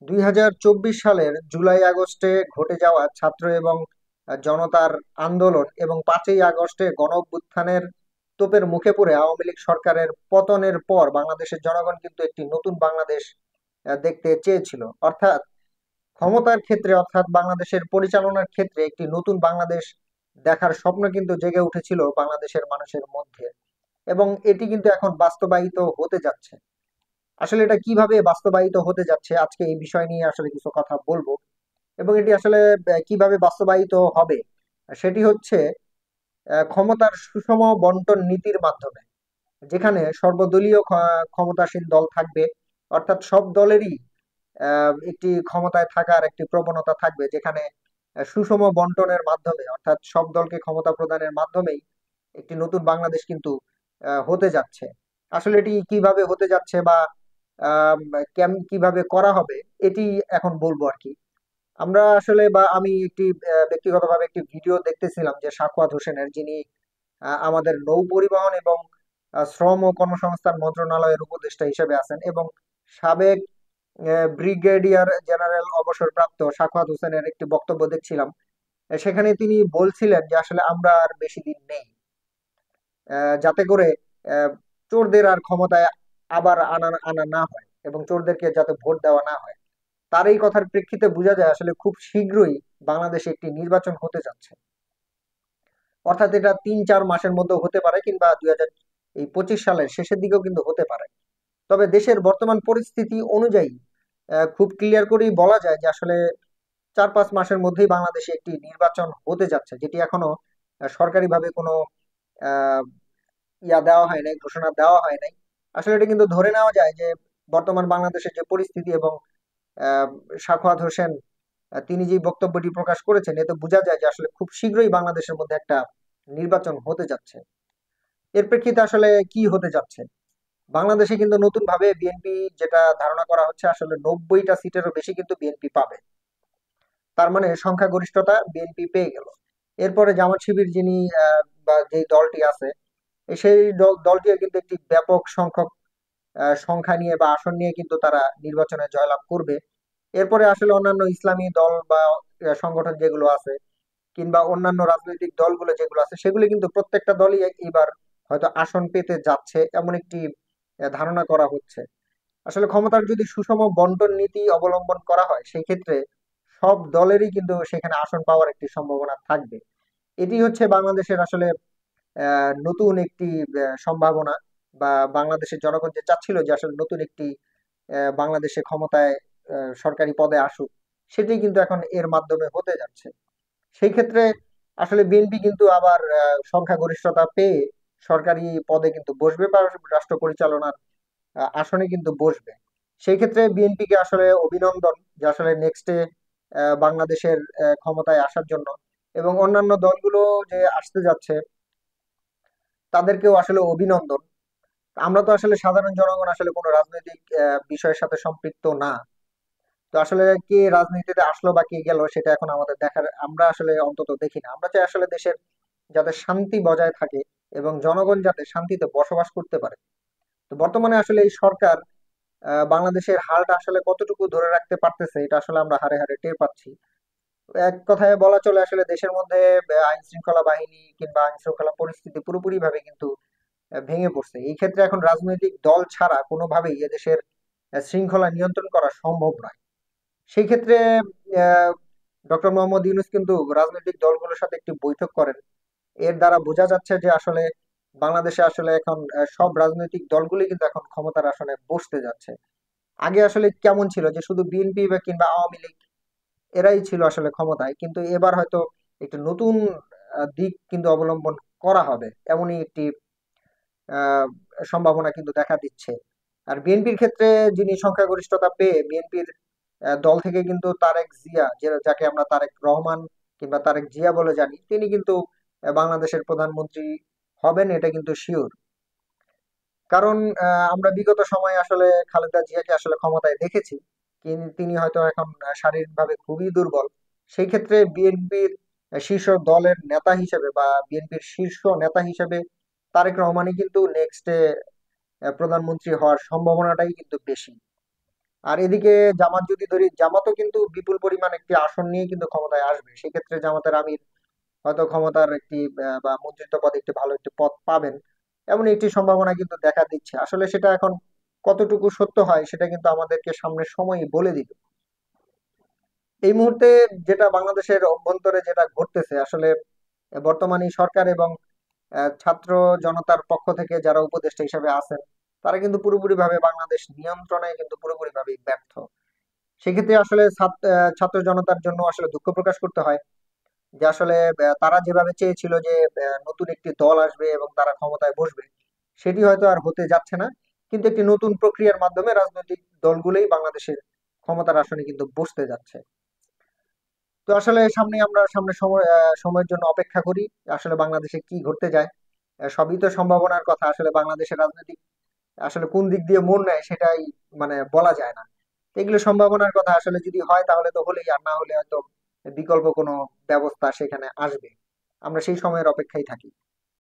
2024 সালের জুলাই আগস্টে ঘটে যাওয়া ছাত্র এবং জনতার আন্দোলন এবং 5ই আগস্টে গণ অভ্যুত্থানের তোপের মুখে পড়ে আওয়ামী লীগ সরকারের পতনের পর বাংলাদেশের জনগণ কিন্তু একটি নতুন বাংলাদেশ দেখতে চেয়েছিল। অর্থাৎ ক্ষমতার ক্ষেত্রে, অর্থাৎ বাংলাদেশের পরিচালনার ক্ষেত্রে একটি নতুন বাংলাদেশ দেখার স্বপ্ন কিন্তু জেগে উঠেছিল বাংলাদেশের মানুষের মধ্যে, এবং এটি কিন্তু এখন বাস্তবায়িত হতে যাচ্ছে। আসলে এটা কিভাবে বাস্তবায়িত হতে যাচ্ছে, আজকে এই বিষয় নিয়ে আসলে কিছু কথা বলবো। এবং এটি আসলে কিভাবে বাস্তবায়িত হবে, সেটি হচ্ছে ক্ষমতার সুষম বন্টন নীতির মাধ্যমে, যেখানে সর্বদলীয় ক্ষমতাসীন দল থাকবে। অর্থাৎ সব দলেরই একটি ক্ষমতায় থাকার একটি প্রবণতা থাকবে, যেখানে সুষম বন্টনের মাধ্যমে, অর্থাৎ সব দলকে ক্ষমতা প্রদানের মাধ্যমেই একটি নতুন বাংলাদেশ কিন্তু হতে যাচ্ছে। আসলে এটি কিভাবে হতে যাচ্ছে বা আম, কিভাবে করা হবে, এটি এখন বলবো আর কি। আমরা আসলে বা আমি একটি ব্যক্তিগতভাবে একটি ভিডিও দেখতেছিলাম যে সাখাওয়াত হোসেনের, যিনি আমাদের নৌ পরিবহন এবং শ্রম ও কর্মসংস্থান মন্ত্রণালয়ের উপদেষ্টা হিসেবে আছেন, এবং সাবেক ব্রিগেডিয়ার জেনারেল অবসরপ্রাপ্ত সাখাওয়াত হোসেনের একটি বক্তব্য দেখছিলাম। সেখানে তিনি বলছিলেন যে আসলে আমরা আর বেশি দিন নেই, যাতে করে আহ, চোরদের আর ক্ষমতায় আবার আনা আনা না হয় এবং চোরদেরকে যাতে ভোট দেওয়া না হয়। তার এই কথার প্রেক্ষিতে বোঝা যায় আসলে খুব শীঘ্রই বাংলাদেশে একটি নির্বাচন হতে যাচ্ছে। অর্থাৎ এটা 3-4 মাসের মধ্যে হতে পারে, কিংবা 2025 সালের শেষের দিকেও কিন্তু হতে পারে। তবে দেশের বর্তমান পরিস্থিতি অনুযায়ী খুব ক্লিয়ার করেই বলা যায় যে আসলে 4-5 মাসের মধ্যেই বাংলাদেশে একটি নির্বাচন হতে যাচ্ছে, যেটি এখনো সরকারিভাবে কোনো আহ দেওয়া হয় নাই, ঘোষণা দেওয়া হয় নাই। আসলে এটা কিন্তু ধরে নেওয়া যায় যে বর্তমান বাংলাদেশের যে পরিস্থিতি এবং আহ সাখাওয়াত হোসেন তিনি যে বক্তব্যটি প্রকাশ করেছেন, এতে বোঝা যায় যে আসলে খুব শীঘ্রই বাংলাদেশের মধ্যে একটা নির্বাচন হতে যাচ্ছে। এর প্রেক্ষিতে আসলে কি হতে যাচ্ছে, বাংলাদেশে কিন্তু নতুন ভাবে বিএনপি, যেটা ধারণা করা হচ্ছে আসলে 90টা সিটেরও বেশি কিন্তু বিএনপি পাবে। তার মানে সংখ্যাগরিষ্ঠতা বিএনপি পেয়ে গেল। এরপরে জামাত শিবির, যিনি বা যে দলটি আছে, সেই দলটিও কিন্তু একটি ব্যাপক সংখ্যক সংখ্যা নিয়ে বা আসন নিয়ে কিন্তু তারা নির্বাচনে জয়লাভ করবে। এরপরে আসলে অন্যান্য ইসলামী দল বা সংগঠন যেগুলো আছে, কিংবা অন্যান্য রাজনৈতিক দলগুলো যেগুলো আছে, সেগুলো কিন্তু প্রত্যেকটা দলই এবার হয়তো আসন পেতে যাচ্ছে, এমন একটি ধারণা করা হচ্ছে। আসলে ক্ষমতার যদি সুষম বন্টন নীতি অবলম্বন করা হয়, সেই ক্ষেত্রে সব দলেরই কিন্তু সেখানে আসন পাওয়ার একটি সম্ভাবনা থাকবে। এটি হচ্ছে বাংলাদেশের আসলে নতুন একটি সম্ভাবনা, বা বাংলাদেশের জনগণ যে চাচ্ছিল যে আসলে নতুন একটি বাংলাদেশে ক্ষমতায় সরকারি পদে আসুক, সেটি কিন্তু এখন এর মাধ্যমে হতে যাচ্ছে। সেই ক্ষেত্রে আসলে বিএনপি কিন্তু আবার সংখ্যাগরিষ্ঠতা পেয়ে সরকারি পদে কিন্তু বসবে, বা রাষ্ট্র পরিচালনার আসনে কিন্তু বসবে। সেই ক্ষেত্রে বিএনপি কে আসলে অভিনন্দন, যে আসলে নেক্সটে বাংলাদেশের ক্ষমতায় আসার জন্য। এবং অন্যান্য দলগুলো যে আসতে যাচ্ছে, তাদেরকেও আসলে অভিনন্দন। আমরা তো আসলে সাধারণ জনগণ আসলে কোনো রাজনৈতিক বিষয়ের সাথে সম্পৃক্ত না। তো আসলে কে রাজনীতিতে আসলো বা কে গেল, সেটা এখন আমাদের দেখার, আমরা আসলে অন্তত দেখি না। আমরা চাই আসলে দেশের যাতে শান্তি বজায় থাকে এবং জনগণ যাতে শান্তিতে বসবাস করতে পারে। তো বর্তমানে আসলে এই সরকার বাংলাদেশের হালটা আসলে কতটুকু ধরে রাখতে পারতেছে, এটা আসলে আমরা হাড়ে হাড়ে টের পাচ্ছি। এক কথায় বলা চলে আসলে দেশের মধ্যে আইন শৃঙ্খলা বাহিনী কিংবা আইন শৃঙ্খলা পরিস্থিতি পুরোপুরি ভাবে কিন্তু ভেঙে পড়ছে। এই ক্ষেত্রে এখন রাজনৈতিক দল ছাড়া কোনোভাবেই এদেশের শৃঙ্খলা নিয়ন্ত্রণ করা সম্ভব নয়। সেই ক্ষেত্রে ডক্টর মোহাম্মদ ইউনূস কিন্তু রাজনৈতিক দলগুলোর সাথে একটি বৈঠক করেন। এর দ্বারা বোঝা যাচ্ছে যে আসলে বাংলাদেশে আসলে এখন সব রাজনৈতিক দলগুলি কিন্তু এখন ক্ষমতার আসনে বসতে যাচ্ছে। আগে আসলে কেমন ছিল যে শুধু বিএনপি বা কিংবা আওয়ামী লীগ এরাই ছিল আসলে ক্ষমতায়, কিন্তু এবার হয়তো একটি নতুন দিক কিন্তু অবলম্বন করা হবে, এমনই একটি আহ, সম্ভাবনা কিন্তু দেখা দিচ্ছে। আর বিএনপির ক্ষেত্রে যিনি সংখ্যাগরিষ্ঠতা পেয়ে বিএনপির দল থেকে কিন্তু তারেক জিয়া, যাকে আমরা তারেক রহমান কিংবা তারেক জিয়া বলে জানি, তিনি কিন্তু বাংলাদেশের প্রধানমন্ত্রী হবেন, এটা কিন্তু শিওর। কারণ আমরা বিগত সময়ে আসলে খালেদা জিয়াকে আসলে ক্ষমতায় দেখেছি, কিন্তু তিনি হয়তো এখন শারীরিকভাবে খুবই দুর্বল। সেই ক্ষেত্রে বিএনপির শীর্ষ দলের নেতা হিসেবে বা বিএনপির শীর্ষ নেতা হিসেবে তারেক রহমানই কিন্তু নেক্সটে প্রধানমন্ত্রী হওয়ার সম্ভাবনাটাই কিন্তু বেশি। আর এদিকে জামাত যদি ধরি, জামাতও কিন্তু বিপুল পরিমাণ একটি আসন নিয়ে কিন্তু ক্ষমতায় আসবে। সেক্ষেত্রে জামাতের আমির হয়তো ক্ষমতার একটি বা মন্ত্রিত্ব পদে একটি ভালো একটি পদ পাবেন, এমন একটি সম্ভাবনা কিন্তু দেখা দিচ্ছে। আসলে সেটা এখন কতটুকু সত্য হয় সেটা কিন্তু আমাদেরকে সামনের সময়ই বলে দিবে। এই মুহূর্তে যেটা বাংলাদেশের অভ্যন্তরে যেটা ঘটতেছে আসলে, বর্তমানে সরকার এবং ছাত্র জনতার পক্ষ থেকে যারা উপদেষ্টা হিসেবে আছেন, তারা কিন্তু পুরোপুরি ভাবে বাংলাদেশ নিয়ন্ত্রণে কিন্তু পুরোপুরি ভাবে ব্যর্থ। সেক্ষেত্রে আসলে ছাত্র জনতার জন্য আসলে দুঃখ প্রকাশ করতে হয় যে আসলে তারা যেভাবে চেয়েছিল যে নতুন একটি দল আসবে এবং তারা ক্ষমতায় বসবে, সেটি হয়তো আর হতে যাচ্ছে না। কিন্তু একটি নতুন প্রক্রিয়ার মাধ্যমে রাজনৈতিক দলগুলোই বাংলাদেশের ক্ষমতার আসনে কিন্তু বসতে যাচ্ছে। তো আসলে আমরা সামনে সময়ের জন্য অপেক্ষা করি, আসলে বাংলাদেশে কি ঘটতে যায়। সবই তো সম্ভাবনার কথা। আসলে বাংলাদেশের রাজনৈতিক আসলে কোন দিক দিয়ে মোড় নেয় সেটাই মানে বলা যায় না। এগুলো সম্ভাবনার কথা, আসলে যদি হয় তাহলে তো হলেই, আর না হলে হয়তো বিকল্প কোনো ব্যবস্থা সেখানে আসবে। আমরা সেই সময়ের অপেক্ষায় থাকি।